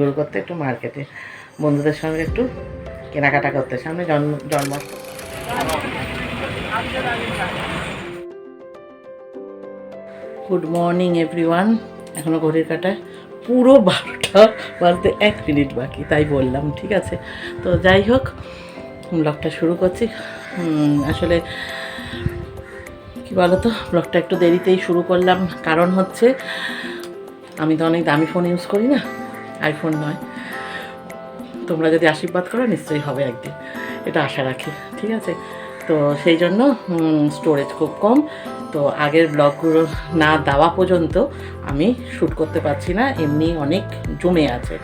ঘুরঘুর করতে একটু মার্কেটে বন্ধুদের সঙ্গে একটু কেনাকাটা করতে, সামনে জন্মাষ্টমী। Good morning everyone. এখনও ঘড়ির কাঁটায় পুরো 12টা বাজতে 1 মিনিট বাকি, তাই বললাম, ঠিক আছে। তো যাই হোক, ব্লগটা শুরু করছি। আসলে কী বলো তো, ব্লগটা একটু দেরিতেই শুরু করলাম, কারণ হচ্ছে আমি তো অনেক দামি ফোন ইউজ করি না, আইফোন নয়। তোমরা যদি আশীর্বাদ করো নিশ্চয়ই হবে একদিন, এটা আশা রাখি, ঠিক আছে। তো সেই জন্য স্টোরেজ খুব কম, তো আগের ব্লগগুলো না দেওয়া পর্যন্ত আমি শ্যুট করতে পারছি না, এমনি অনেক জমে আছে,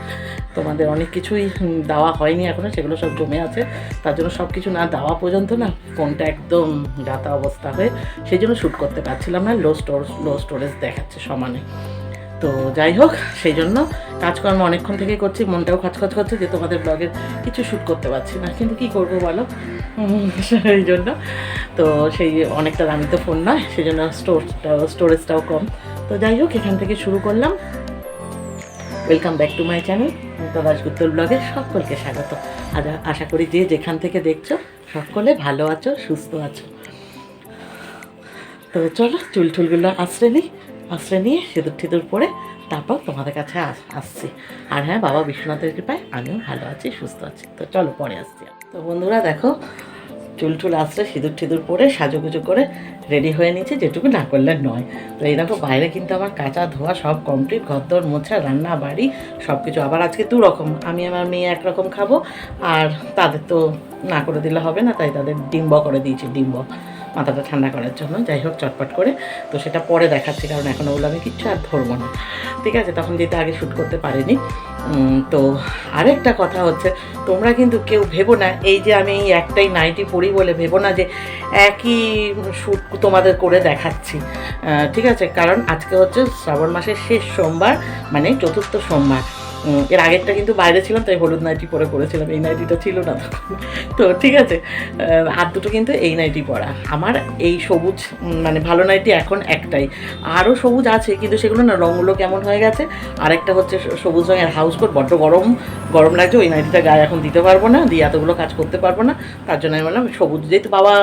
তোমাদের অনেক কিছুই দেওয়া হয়নি এখনও, সেগুলো সব জমে আছে। তার জন্য সব কিছু না দেওয়া পর্যন্ত না ফোনটা একদম যাতা অবস্থা হয়ে সেই জন্য শ্যুট করতে পারছিলাম না, লো স্টোরেজ দেখাচ্ছে সমানে। তো যাই হোক, সেই জন্য কাজকর্ম অনেকক্ষণ থেকেই করছি, মনটাও খচখচ করছে যে তোমাদের ব্লগের কিছু শ্যুট করতে পারছি না, কিন্তু কী করবো বলো। সেই জন্য তো সেই অনেকটা দামি তো ফোন নয়, সেই জন্য স্টোরেজটাও কম। তো যাই হোক, এখান থেকে শুরু করলাম। Welcome back to my channel Mamata দাশগুপ্তর ব্লগে সকলকে স্বাগত। আশা করি যে যেখান থেকে দেখছো সকলে ভালো আছো, সুস্থ আছো। তো চলো চুলটুলগুলো আশ্রয় নিয়ে সিঁদুর টিঁদুর পরে তারপর তোমাদের কাছে আসছি। আর হ্যাঁ, বাবা বিশ্বনাথের কৃপায় আমিও ভালো আছি, সুস্থ আছি। তো চলো পরে আসছি। তো বন্ধুরা দেখো, চুল আসছে, সিঁদুর টিঁদুর পরে সাজুগুজু করে রেডি হয়ে নিয়েছি, যেটুকু না করলে নয়। তো এই দেখো, বাইরে কিন্তু আমার কাঁচা ধোয়া সব কমপ্লিট, ঘরদোর মোছা, রান্না বাড়ি সব কিছু। আবার আজকে 2 রকম, আমি আমার মেয়ে একরকম খাবো, আর তাদের তো না করে দিলে হবে না, তাই তাদের ডিম্ব করে দিয়েছি, ডিম্ব মাথাটা ঠান্ডা করার জন্য। যাই হোক, চটপট করে, তো সেটা পরে দেখাচ্ছি, কারণ এখন ওগুলো আমি কিচ্ছু আর ধরবো না, ঠিক আছে। তখন যেটা আগে শ্যুট করতে পারিনি। তো আরেকটা কথা হচ্ছে, তোমরা কিন্তু কেউ ভেবো না এই যে আমি এই একটাই নাইটি পরি বলে ভেবো না যে একই শ্যুট তোমাদের করে দেখাচ্ছি, ঠিক আছে। কারণ আজকে হচ্ছে শ্রাবণ মাসের শেষ সোমবার, মানে 4র্থ সোমবার। এর আগেরটা কিন্তু বাইরে ছিলাম, তাই হলুদ নাইটি পরে করেছিলাম, এই নাইটিটা ছিল না তো ঠিক আছে। আর দুটো কিন্তু এই নাইটি পরা আমার, এই সবুজ মানে ভালো নাইটি এখন একটাই, আরও সবুজ আছে কিন্তু সেগুলো না রঙগুলো কেমন হয়ে গেছে। আরেকটা হচ্ছে সবুজ রঙের হাউস কোট, বড্ড গরম লাগছে, ওই নাইটিটা গায়ে এখন দিতে পারবো না, দিয়ে এতগুলো কাজ করতে পারবো না। তার জন্য আমি বললাম সবুজ, যেহেতু বাবা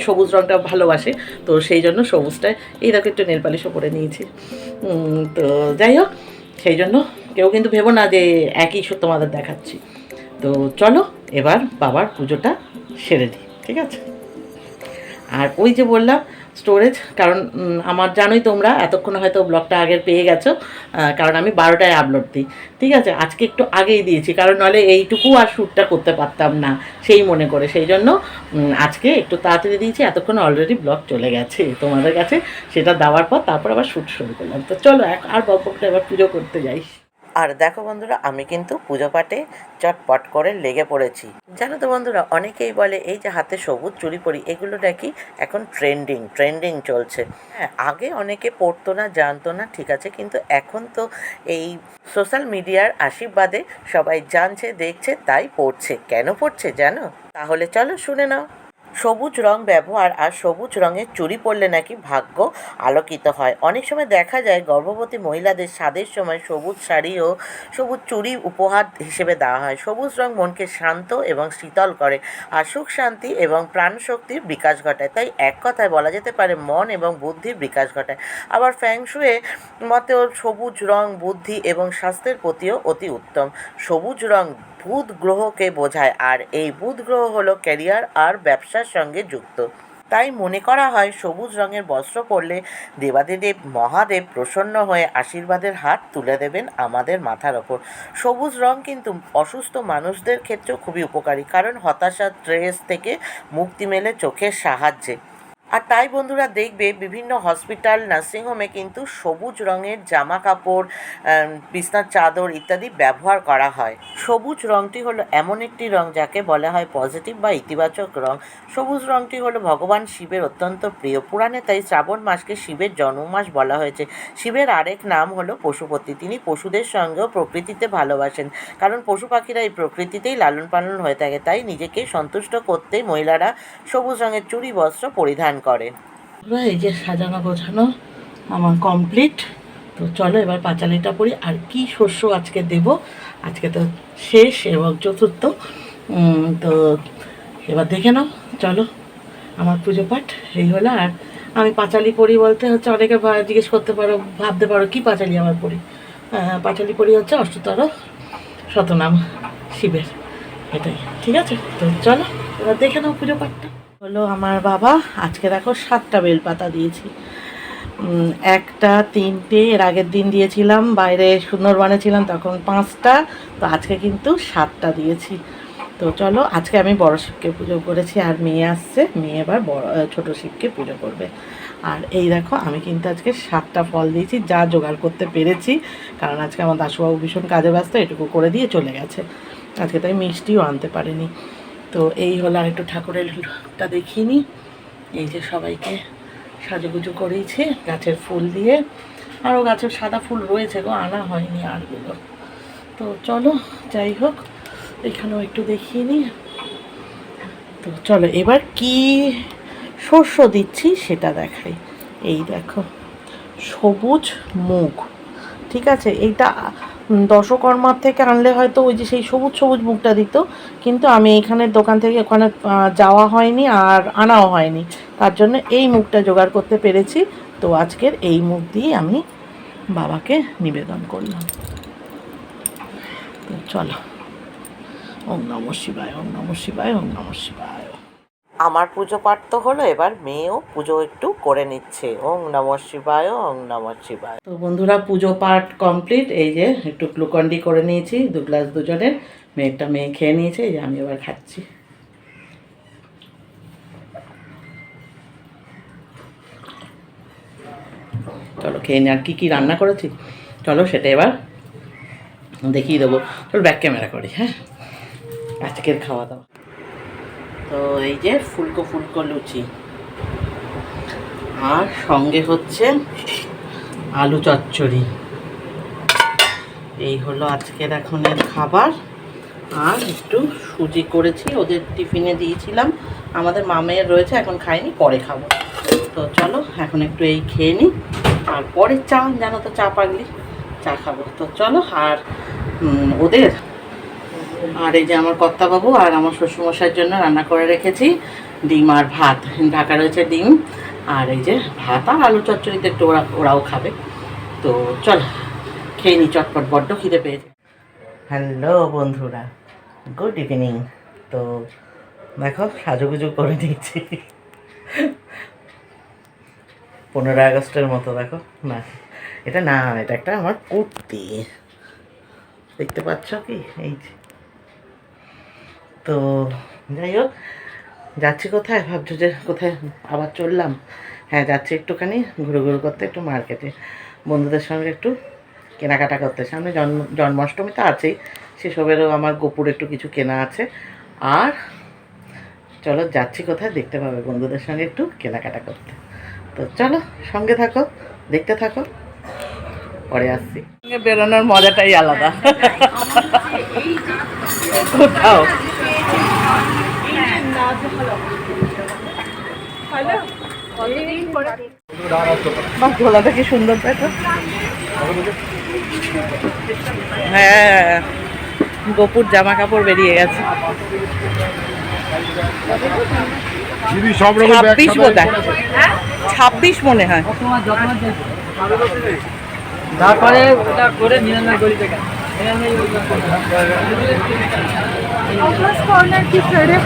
সবুজ রঙটা ভালোবাসে, তো সেই জন্য সবুজটায় এই দেখো একটু নেল পালিশও করে নিয়েছি। তো যাই হোক, সেই জন্য কেউ কিন্তু ভেবো না যে একই তোমাদের দেখাচ্ছি। তো চলো এবার বাবার পুজোটা সেরে দিই, ঠিক আছে। আর ওই যে বললাম স্টোরেজ, কারণ আমার জানোই তোমরা এতক্ষণ হয়তো ব্লগটা আগের পেয়ে গেছো, কারণ আমি 12টায় আপলোড দিই, ঠিক আছে। আজকে একটু আগেই দিয়েছি, কারণ নাহলে এইটুকু আর শ্যুটটা করতে পারতাম না সেই মনে করে, সেই জন্য আজকে একটু তাড়াতাড়ি দিয়েছি। এতক্ষণ অলরেডি ব্লগ চলে গেছে তোমাদের কাছে, সেটা দেওয়ার পর তারপর আবার শ্যুট শুরু করলাম। তো চলো আর বকবকটা এবার পুজো করতে যাই। আর দেখো বন্ধুরা, আমি কিন্তু পুজো পাঠে চটপট করে লেগে পড়েছি। জানো তো বন্ধুরা, অনেকেই বলে এই যে হাতে সবুজ চুড়ি পরি, এগুলো নাকি এখন ট্রেন্ডিং চলছে। হ্যাঁ, আগে অনেকে পরতো না, জানতো না, ঠিক আছে, কিন্তু এখন তো এই সোশ্যাল মিডিয়ার আশীর্বাদে সবাই জানছে, দেখছে, তাই পড়ছে। কেন পড়ছে জানো? তাহলে চলো শুনে নাও। সবুজ রং ব্যবহার আর সবুজ রঙের চুড়ি পরলে নাকি ভাগ্য আলোকিত হয়। অনেক সময় দেখা যায় গর্ভবতী মহিলাদের স্বাদের সময় সবুজ শাড়ি ও সবুজ চুড়ি উপহার হিসেবে দেওয়া হয়। সবুজ রং মনকে শান্ত এবং শীতল করে আর সুখ শান্তি এবং প্রাণশক্তির বিকাশ ঘটায়। তাই এক কথায় বলা যেতে পারে মন এবং বুদ্ধির বিকাশ ঘটায়। আবার ফ্যাংশুয়ে মতেও সবুজ রং বুদ্ধি এবং স্বাস্থ্যের প্রতিও অতি উত্তম। সবুজ রং বুধ গ্রহকে বোঝায়, আর এই বুধ গ্রহ হলো ক্যারিয়ার আর ব্যবসার সঙ্গে যুক্ত। তাই মনে করা হয় সবুজ রঙের বস্ত্র পরলে দেবাদিদেব মহাদেব প্রসন্ন হয়ে আশীর্বাদের হাত তুলে দেবেন আমাদের মাথার ওপর। সবুজ রং কিন্তু অসুস্থ মানুষদের ক্ষেত্রেও খুবই উপকারী, কারণ হতাশা স্ট্রেস থেকে মুক্তি মেলে চোখের সাহায্যে। আর তাই বন্ধুরা দেখবে বিভিন্ন হসপিটাল নার্সিংহোমে কিন্তু সবুজ রঙের জামা কাপড়, বিছনার চাদর ইত্যাদি ব্যবহার করা হয়। সবুজ রঙটি হলো এমন একটি রং যাকে বলা হয় পজিটিভ বা ইতিবাচক রং। সবুজ রঙটি হলো ভগবান শিবের অত্যন্ত প্রিয়। পুরাণে তাই শ্রাবণ মাসকে শিবের জন্মমাস বলা হয়েছে। শিবের আরেক নাম হলো পশুপতি। তিনি পশুদের সঙ্গেও প্রকৃতিতে ভালোবাসেন, কারণ পশু পাখিরা এই প্রকৃতিতেই লালন পালন হয়ে থাকে। তাই নিজেকে সন্তুষ্ট করতেই মহিলারা সবুজ রঙের চুড়ি বস্ত্র পরিধান করে। এই যে সাজানো গোছানো আমার কমপ্লিট। তো চলো এবার পাঁচালিটা পড়ি। আর কি শস্য আজকে দেব আজকে তো শেষ এবং চতুর্থ। তো এবার দেখে নাও, চলো আমার পুজো পাঠ এই হলো। আর আমি পাঁচালি পড়ি বলতে হচ্ছে, অনেকে জিজ্ঞেস করতে পারো, ভাবতে পারো কী পাঁচালি আমার পড়ি। পাঁচালি পড়ি হচ্ছে অষ্টতর শতনাম শিবের, এটাই। ঠিক আছে, তো চলো এবার দেখে নাও পুজো পাঠটা। হলো আমার বাবা আজকে দেখো 7টা বেলপাতা দিয়েছি। একটা, তিনটে এর আগের দিন দিয়েছিলাম, বাইরে সুন্দরবনে ছিলাম তখন 5টা, তো আজকে কিন্তু 7টা দিয়েছি। তো চলো আজকে আমি বড় শিবকে পুজো করেছি, আর মেয়ে আসছে, মেয়ে এবার ছোট শিবকে পুজো করবে। আর এই দেখো আমি কিন্তু আজকে 7টা ফল দিয়েছি, যা জোগাড় করতে পেরেছি, কারণ আজকে আমার দাশুবাবু ভীষণ কাজে ব্যস্ত, এটুকু করে দিয়ে চলে গেছে। আজকে তাই মিষ্টিও আনতে পারিনি। তো এই হলো, আর একটু ঠাকুরের লুকটা দেখিয়ে নিই। এই যে সবাইকে সাজুগুজু করেইছে গাছের ফুল দিয়ে, আরও গাছের সাদা ফুল রয়েছে গো, আনা হয়নি আরগুলো। তো চলো যাই হোক, এখানেও একটু দেখিয়ে নিই। তো চলো এবার কি শস্য দিচ্ছি সেটা দেখাই। এই দেখো সবুজ মুগ, ঠিক আছে। এইটা দশকর্মার থেকে আনলে হয়তো ওই যে সেই সবুজ সবুজ মুগটা দিত, কিন্তু আমি এইখানের দোকান থেকে ওখানে যাওয়া হয়নি আর আনাও হয়নি, তার জন্য এই মুগটা জোগাড় করতে পেরেছি। তো আজকের এই মুগ দিয়ে আমি বাবাকে নিবেদন করলাম। তো চলো, ওম নমঃ শিবায়, ওম নমঃ শিবায়, ওম নমঃ শিবায়। আমার পুজো পাঠ তো হলো, এবার মেয়েও পুজো একটু করে নিচ্ছে। ওং নমঃ শিবায়, ওং নমঃ শিবায়। তো বন্ধুরা পুজো পাঠ কমপ্লিট। এই যে একটু গ্লুকন্ডি করে নিয়েছি 2 গ্লাস দুজনের, মেয়ে খেয়ে নিয়েছে, এই যে আমি এবার খাচ্ছি। চলো খেয়ে নি। আর কী কী রান্না করেছি চলো সেটা এবার দেখিয়ে দেবো। চলো ব্যাক ক্যামেরা করি। হ্যাঁ, আজকের খাওয়া দাওয়া তো এই যে ফুলকো ফুলকো লুচি, আর সঙ্গে হচ্ছে আলু চচ্চড়ি। এই হলো আজকের এখনের খাবার। আর একটু সুজি করেছি, ওদের টিফিনে দিয়েছিলাম, আমাদের মামের রয়েছে, এখন খাইনি, পরে খাবো। তো চলো এখন একটু এই খেয়ে নিই, আর পরে চা, জানো তো চা পাগলি, চা খাবো। তো চলো, আর ওদের আর এই যে আমার কর্তাবাবু আর আমার শ্বশুরমশাইয়ের জন্য রান্না করে রেখেছি ডিম আর ভাত, ঢাকা রয়েছে ডিম, আর এই যে ভাত আর আলু চচ্চড়িতে একটু ওরাও খাবে। তো চলো খেয়ে নি চটপট, বড্ড খিদে পেয়েছে। হ্যালো বন্ধুরা, গুড ইভিনিং। তো দেখো সাজুগুজু করে নিচ্ছি 15 আগস্টের মতো। দেখো না, এটা না, এটা একটা আমার কুর্তি, দেখতে পাচ্ছ কি, এই যে। তো যাই হোক, যাচ্ছি কোথায় ভাবছো যে কোথায় আবার চললাম? হ্যাঁ, যাচ্ছি একটুখানি ঘুরু ঘুরু করতে, একটু মার্কেটে বন্ধুদের সঙ্গে একটু কেনাকাটা করতে। সামনে জন্মাষ্টমী তো আছেই, সেসবেরও আমার গোপুর একটু কিছু কেনা আছে। আর চলো যাচ্ছি কোথায় দেখতে পাবে, বন্ধুদের সঙ্গে একটু কেনাকাটা করতে। তো চলো সঙ্গে থাকো, দেখতে থাকো, পরে আসছি। বেরোনোর মজাটাই আলাদা কোথাও। বাহ, ঝোলাটা কি সুন্দর, তাই তো? হ্যাঁ, গোপুর জামা কাপড় বেরিয়ে গেছে। 26 বোধ হয়, 26 মনে হয়। তারপরে ওটা করে নিরানব্বই গলি থেকে কর্নার কি ছেড়ে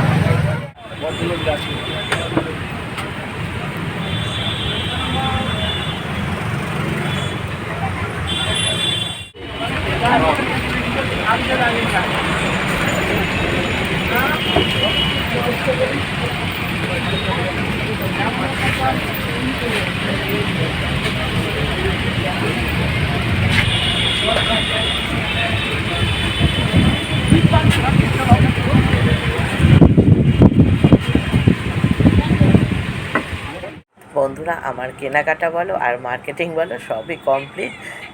বন্ধুরা আমার কেনাকাটা বলো আর মার্কেটিং বলো সবই কমপ্লিট,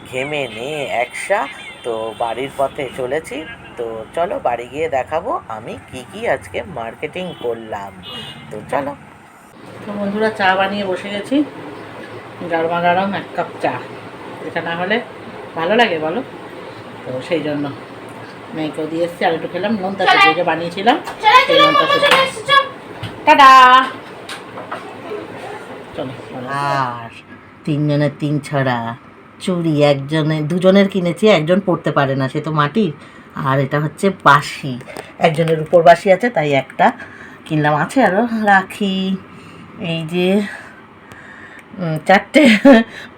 ঘেমে নিয়ে একসা। তো বাড়ির পথে চলেছি। তো চলো বাড়ি গিয়ে দেখাবো আমি কি কি আজকে মার্কেটিং করলাম। তো চলো। তো বন্ধুরা চা বানিয়ে বসে গেছি, গরমা গরম 1 কাপ চা, এটা না হলে ভালো লাগে বলো? তো সেই জন্য মেয়েকেও দিয়ে এসছি, আর একটু খেলাম নোনতা যে বানিয়েছিলাম সেই নোনতা টাটা। চলো। আর তিনজনের তিন ছড়া চুড়ি, দুজনের কিনেছি, একজন পরতে পারে না, সে তো মাটির। আর এটা হচ্ছে বাঁশি, একজনের উপর বাঁশি আছে তাই একটা কিনলাম। আছে আরও রাখি, এই যে 4টে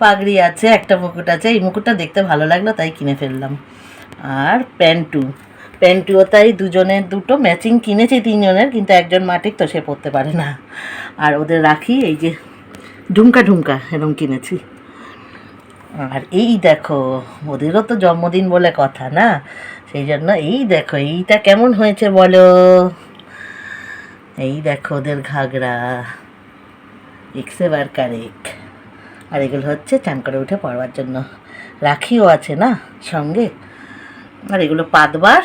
পাগড়ি আছে, একটা মুকুট আছে। এই মুকুটটা দেখতে ভালো লাগলো তাই কিনে ফেললাম। আর প্যান্টুও তাই দুজনের দুটো ম্যাচিং কিনেছি তিনজনের, কিন্তু একজন মাটির তো সে পরতে পারে না। আর ওদের রাখি এই যে ঢুমকা এরকম কিনেছি। আর এই দেখো ওদেরও তো জন্মদিন বলে কথা না, সেই জন্য এই দেখো এইটা কেমন হয়েছে বলো। এই দেখো ওদের ঘাগরা এক্সেবার কারেক। আর এগুলো হচ্ছে চান করে উঠে পড়বার জন্য, রাখিও আছে না সঙ্গে। আর এগুলো পাতবার,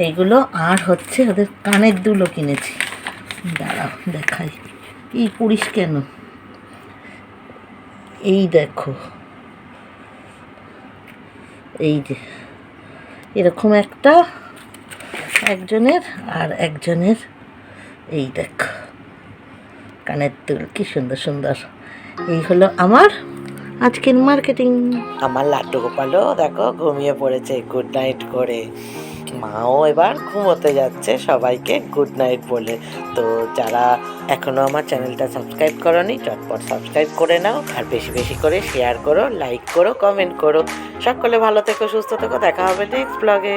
এইগুলো। আর হচ্ছে ওদের কানের দুলও কিনেছি, দাঁড়াও দেখাই। এই পুরিস কেন, এই দেখো এই যে এরকম একটা একজনের, আর একজনের এই দেখো কানের দুল, কি সুন্দর সুন্দর। এই হলো আমার আজকের মার্কেটিং। আমার লাড্ডু গোপালও দেখো ঘুমিয়ে পড়েছে গুড নাইট করে। মাও এবার ঘুমোতে যাচ্ছে সবাইকে গুড নাইট বলে। তো যারা এখনও আমার চ্যানেলটা সাবস্ক্রাইব করোনি চটপট সাবস্ক্রাইব করে নাও, আর বেশি বেশি করে শেয়ার করো, লাইক করো, কমেন্ট করো। সকলে ভালো থেকো, সুস্থ থেকো, দেখা হবে নেক্সট ব্লগে।